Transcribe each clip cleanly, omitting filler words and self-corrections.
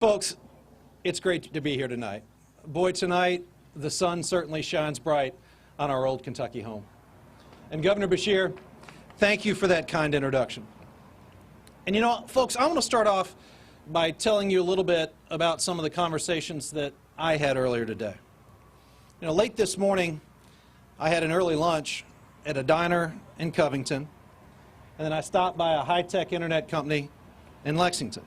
Folks, it's great to be here tonight. Boy, tonight, the sun certainly shines bright on our old Kentucky home. And Governor Beshear, thank you for that kind introduction. And you know, folks, I want to start off by telling you a little bit about some of the conversations that I had earlier today. You know, late this morning, I had an early lunch at a diner in Covington, and then I stopped by a high-tech internet company in Lexington.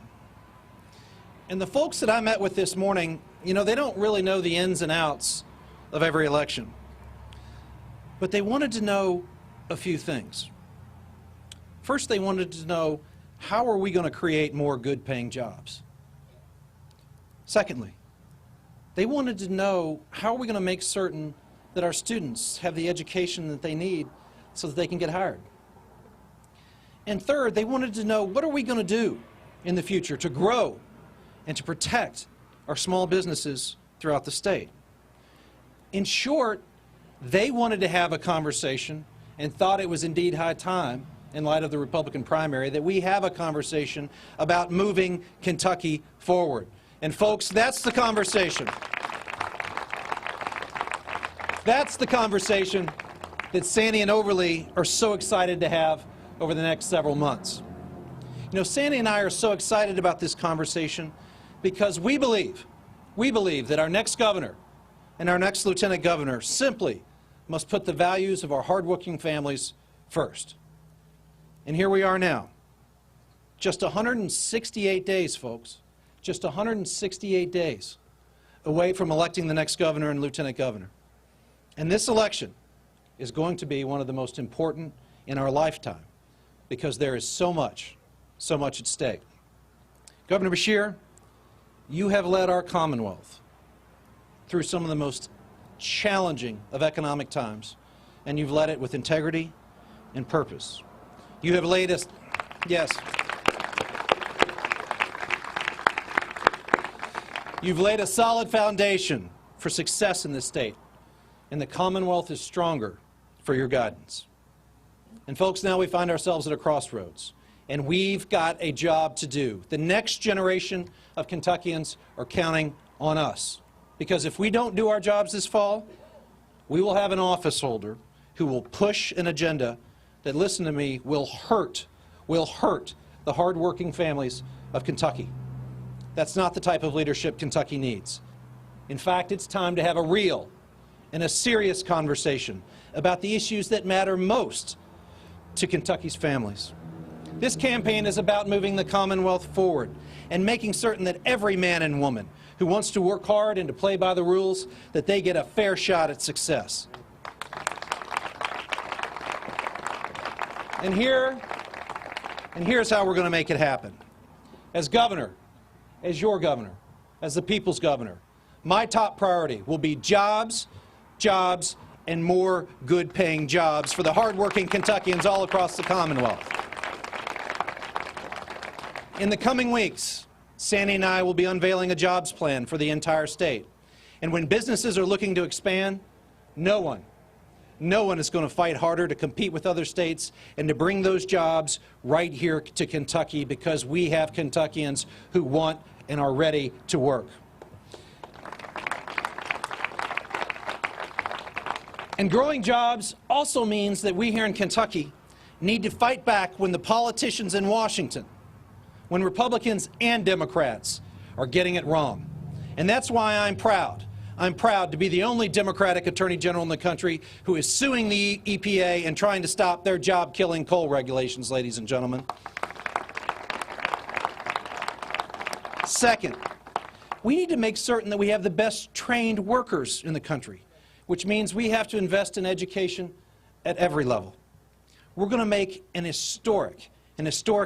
And the folks that I met with this morning, you know, they don't really know the ins and outs of every election. But they wanted to know a few things. First, they wanted to know, how are we going to create more good-paying jobs? Secondly, they wanted to know, how are we going to make certain that our students have the education that they need so that they can get hired? And third, they wanted to know, what are we going to do in the future to grow and to protect our small businesses throughout the state? In short, they wanted to have a conversation and thought it was indeed high time, in light of the Republican primary, that we have a conversation about moving Kentucky forward. And folks, that's the conversation. That's the conversation that Sandy and Overly are so excited to have over the next several months. You know, Sandy and I are so excited about this conversation because we believe that our next governor and our next lieutenant governor simply must put the values of our hardworking families first. And here we are now, just 168 days, folks, just 168 days away from electing the next governor and lieutenant governor. And this election is going to be one of the most important in our lifetime because there is so much at stake. Governor Beshear, you have led our Commonwealth through some of the most challenging of economic times, and you've led it with integrity and purpose. You have laid us, yes, you've laid a solid foundation for success in this state, and the Commonwealth is stronger for your guidance. And folks, now we find ourselves at a crossroads, and we've got a job to do. The next generation of Kentuckians are counting on us, because if we don't do our jobs this fall, we will have an office holder who will push an agenda that, listen to me, will hurt the hardworking families of Kentucky. That's not the type of leadership Kentucky needs. In fact, it's time to have a real and a serious conversation about the issues that matter most to Kentucky's families. This campaign is about moving the Commonwealth forward and making certain that every man and woman who wants to work hard and to play by the rules, that they get a fair shot at success. And here's how we're going to make it happen. As governor, as your governor, as the people's governor, my top priority will be jobs, jobs, and more good-paying jobs for the hardworking Kentuckians all across the Commonwealth. In the coming weeks, Sandy and I will be unveiling a jobs plan for the entire state. And when businesses are looking to expand, no one is going to fight harder to compete with other states and to bring those jobs right here to Kentucky, because we have Kentuckians who want and are ready to work. And growing jobs also means that we here in Kentucky need to fight back when the politicians in Washington, when Republicans and Democrats are getting it wrong. And that's why I'm proud to be the only Democratic Attorney General in the country who is suing the EPA and trying to stop their job-killing coal regulations, ladies and gentlemen. Second, we need to make certain that we have the best trained workers in the country, which means we have to invest in education at every level. We're going to make an historic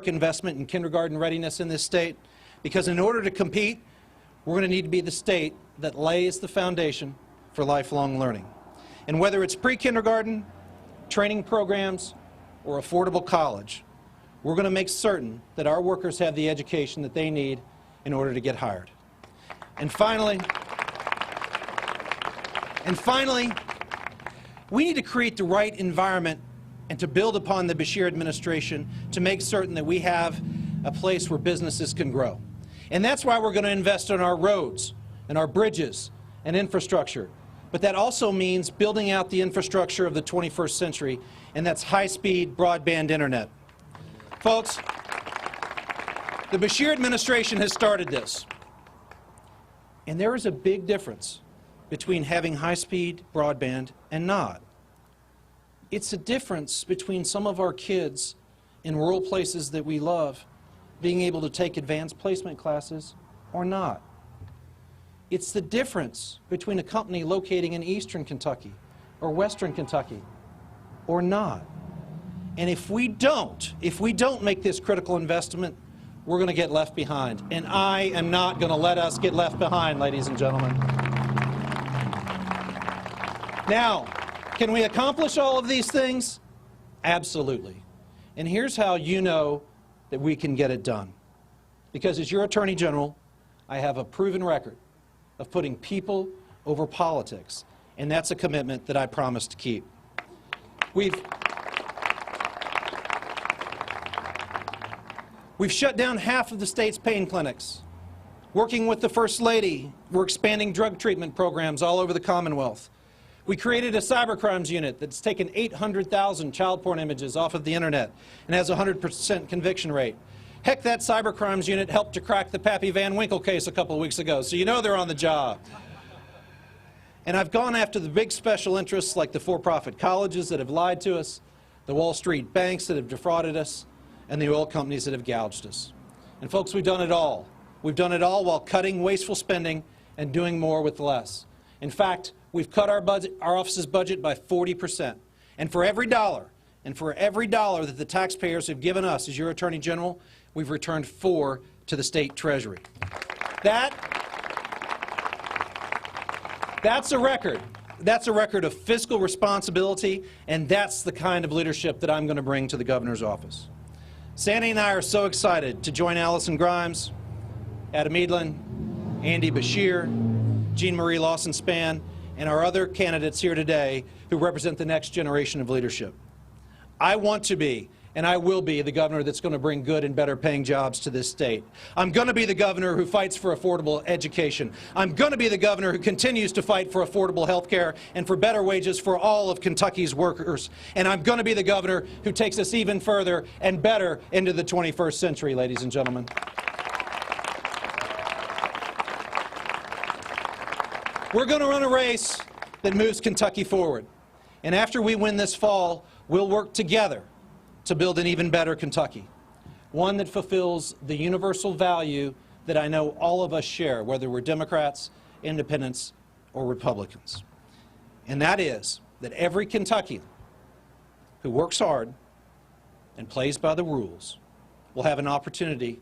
investment in kindergarten readiness in this state, because in order to compete, we're going to need to be the state that lays the foundation for lifelong learning. And whether it's pre-kindergarten, training programs, or affordable college, we're going to make certain that our workers have the education that they need in order to get hired. And finally, we need to create the right environment and to build upon the Beshear administration to make certain that we have a place where businesses can grow. And that's why we're going to invest in our roads and our bridges and infrastructure. But that also means building out the infrastructure of the 21st century, and that's high-speed broadband internet. Folks, the Beshear administration has started this. And there is a big difference between having high-speed broadband and not. It's a difference between some of our kids in rural places that we love being able to take advanced placement classes or not. It's the difference between a company locating in eastern Kentucky or western Kentucky or not. And if we don't make this critical investment, we're going to get left behind. And I am not going to let us get left behind, ladies and gentlemen. Now, can we accomplish all of these things? Absolutely. And here's how you know that we can get it done. Because as your Attorney General, I have a proven record of putting people over politics. And that's a commitment that I promise to keep. We've shut down half of the state's pain clinics. Working with the First Lady, we're expanding drug treatment programs all over the Commonwealth. We created a cybercrimes unit that's taken 800,000 child porn images off of the internet and has a 100% conviction rate. Heck, that cybercrimes unit helped to crack the Pappy Van Winkle case a couple of weeks ago, so you know they're on the job. And I've gone after the big special interests like the for-profit colleges that have lied to us, the Wall Street banks that have defrauded us, and the oil companies that have gouged us. And folks, we've done it all. We've done it all while cutting wasteful spending and doing more with less. In fact, we've cut our office's budget by 40%. And for every dollar that the taxpayers have given us as your Attorney General, we've returned 4 to the state treasury. That's a record. That's a record of fiscal responsibility, and that's the kind of leadership that I'm going to bring to the governor's office. Sandy and I are so excited to join Allison Grimes, Adam Edlin, Andy Beshear, Jean Marie Lawson-Spann, and our other candidates here today who represent the next generation of leadership. I want to be, and I will be, the governor that's going to bring good and better paying jobs to this state. I'm going to be the governor who fights for affordable education. I'm going to be the governor who continues to fight for affordable health care and for better wages for all of Kentucky's workers. And I'm going to be the governor who takes us even further and better into the 21st century, ladies and gentlemen. We're going to run a race that moves Kentucky forward. And after we win this fall, we'll work together to build an even better Kentucky, one that fulfills the universal value that I know all of us share, whether we're Democrats, Independents, or Republicans. And that is that every Kentuckian who works hard and plays by the rules will have an opportunity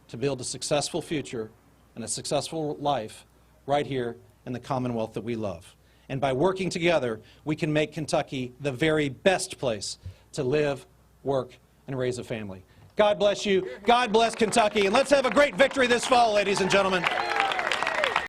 to build a successful future and a successful life right here in the Commonwealth that we love. And by working together, we can make Kentucky the very best place to live, work, and raise a family. God bless you. God bless Kentucky. And let's have a great victory this fall, ladies and gentlemen.